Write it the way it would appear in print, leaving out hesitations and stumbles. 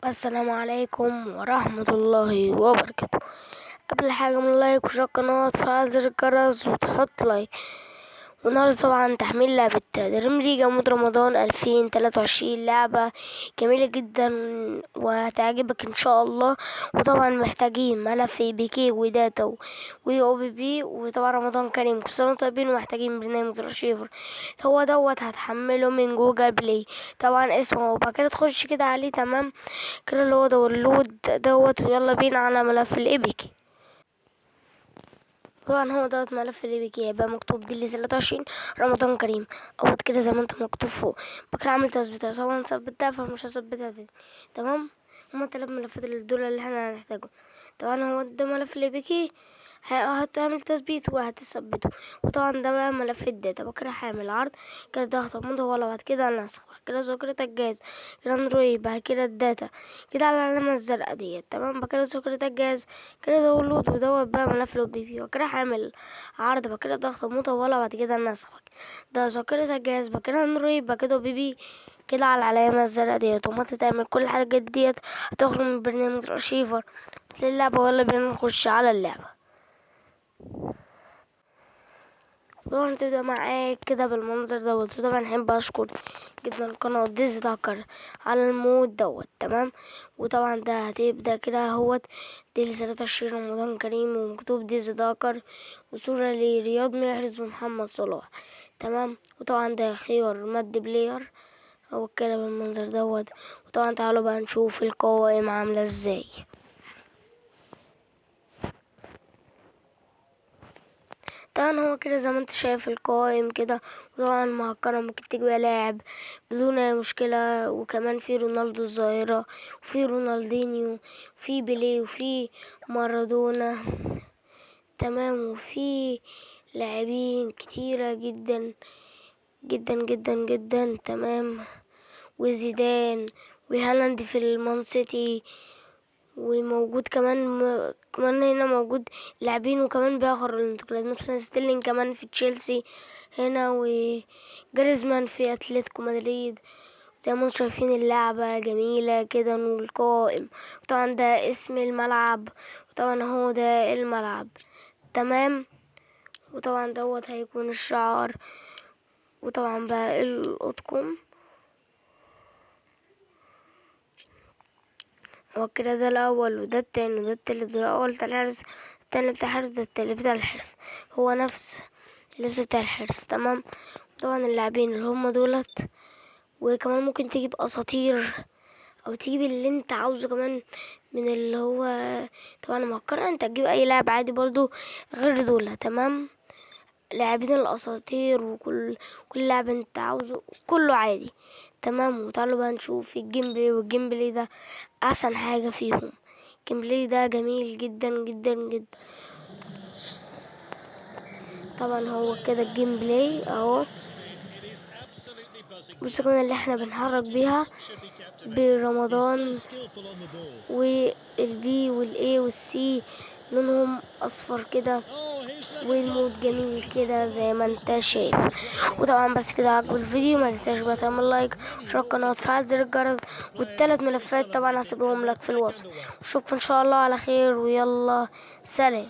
السلام عليكم ورحمة الله وبركاته. قبل حاجة من لايك وشارك القناة وتفعل زر الجرس وتحط لايك. والنهاردة طبعا تحميل لعبة دريم ليج مود رمضان 2023. لعبة جميلة جدا وهتعجبك ان شاء الله. وطبعا محتاجين ملف بيكي وداتا او بي بي، وطبعا رمضان كريم كل سنة وانتم طيبين. ومحتاجين برنامج رشيفر هو دوت هتحمله من جوجل بلاي. طبعا اسمه وبعد كده تخش كده عليه تمام كده اللي هو داونلود دوت، ويلا بينا على ملف الايبك. طبعا هو دوت ملف الايبك هيبقى مكتوب دي اللي 23 رمضان كريم اهوت كده زي ما انت مكتوب فوق. بكره عامل تثبيتها، طبعا ثبتها فمش هثبتها تاني. تمام، هما 3 ملفات دول اللي احنا هنحتاجهم. طبعا هو ده ملف الايبك هتعمل تثبيت وهتثبته. وطبعا ده بقى ملف الداتا. بكره هعمل عرض كده ضغط مطولة، بعد كده نسخ، بعد كده ذاكرة الجهاز، كده اندرويد، بعد كده الداتا كده على العلامة الزرقاء ديت. تمام، بعد كده ذاكرة الجهاز كده داونلود، ودوت بقى ملف لو بي بي. بعد كده هعمل عرض، بعد كده ضغط مطولة، بعد كده النسخ، ده ذاكرة الجهاز، بعد كده اندرويد، بعد كده بي بي كده على العلامة الزرقاء ديت. وما تعمل كل الحاجات ديت هتخرج من برنامج الارشيفر للعبة. ويلا بينا نخش على اللعبة. طبعا تبدأ معاك كده بالمنظر دوت. وطبعا احب اشكر جدا قناة ديزي داكر على المود دوت. تمام، وطبعا ده هتبدأ كده اهوت دي لسنة 20 رمضان كريم، ومكتوب ديزي داكر وصورة لرياض محرز ومحمد صلاح. تمام، وطبعا ده خيار مد بلاير اهو كده بالمنظر دوت. وطبعا تعالوا بقى نشوف القوائم عاملة ازاي. طبعا هو كده زي ما انت شايف القوائم كده. وطبعا مهكرة ممكن تجيب لاعب بدون اي مشكلة. وكمان في رونالدو الظاهرة، وفي رونالدينيو، وفي بيليه، وفي مارادونا. تمام، وفي لاعبين كتيرة جدا جدا جدا جدا. تمام، وزيدان وهالاند في المان سيتي. وموجود كمان هنا موجود لاعبين وكمان بآخر الانتقالات، مثلا ستيرلينج كمان في تشيلسي هنا، وجريزمان في اتلتيكو مدريد. زي ما انتم شايفين اللعبة جميلة كده. والقائم طبعا ده اسم الملعب، وطبعا هو ده الملعب. تمام، وطبعا دوت هيكون الشعار. وطبعا بقى الأطقم هو كده ده الأول، وده التاني، وده التالت، وده الأول بتاع الحرس، التاني بتاع الحرس، ده التالت بتاع الحرس. هو نفس اللبس بتاع الحرس. تمام، طبعا اللاعبين اللي هم دولت. وكمان ممكن تجيب أساطير أو تجيب اللي انت عاوزه كمان من اللي هو. طبعا مفكرة انت تجيب أي لاعب عادي برضو غير دول. تمام، لاعبين الأساطير كل لاعب انت عاوزه كله عادي. تمام، وتعالوا بقى نشوف الجيم بلاي. والجيم بلاي ده احسن حاجة فيهم. الجيم بلاي ده جميل جدا جدا جدا. طبعا هو كده الجيم بلاي اهو. بص كمان اللي احنا بنحرك بيها برمضان، والبي والاي والسي لونهم اصفر كده، والمود جميل كده زي ما انت شايف. وطبعا بس كده عجبوا الفيديو ما تنساش بقى تعمل لايك وشارك القناه وتفعل زر الجرس. والثلاث ملفات طبعا هسيبهم لك في الوصف. اشوفكم ان شاء الله على خير، ويلا سلام.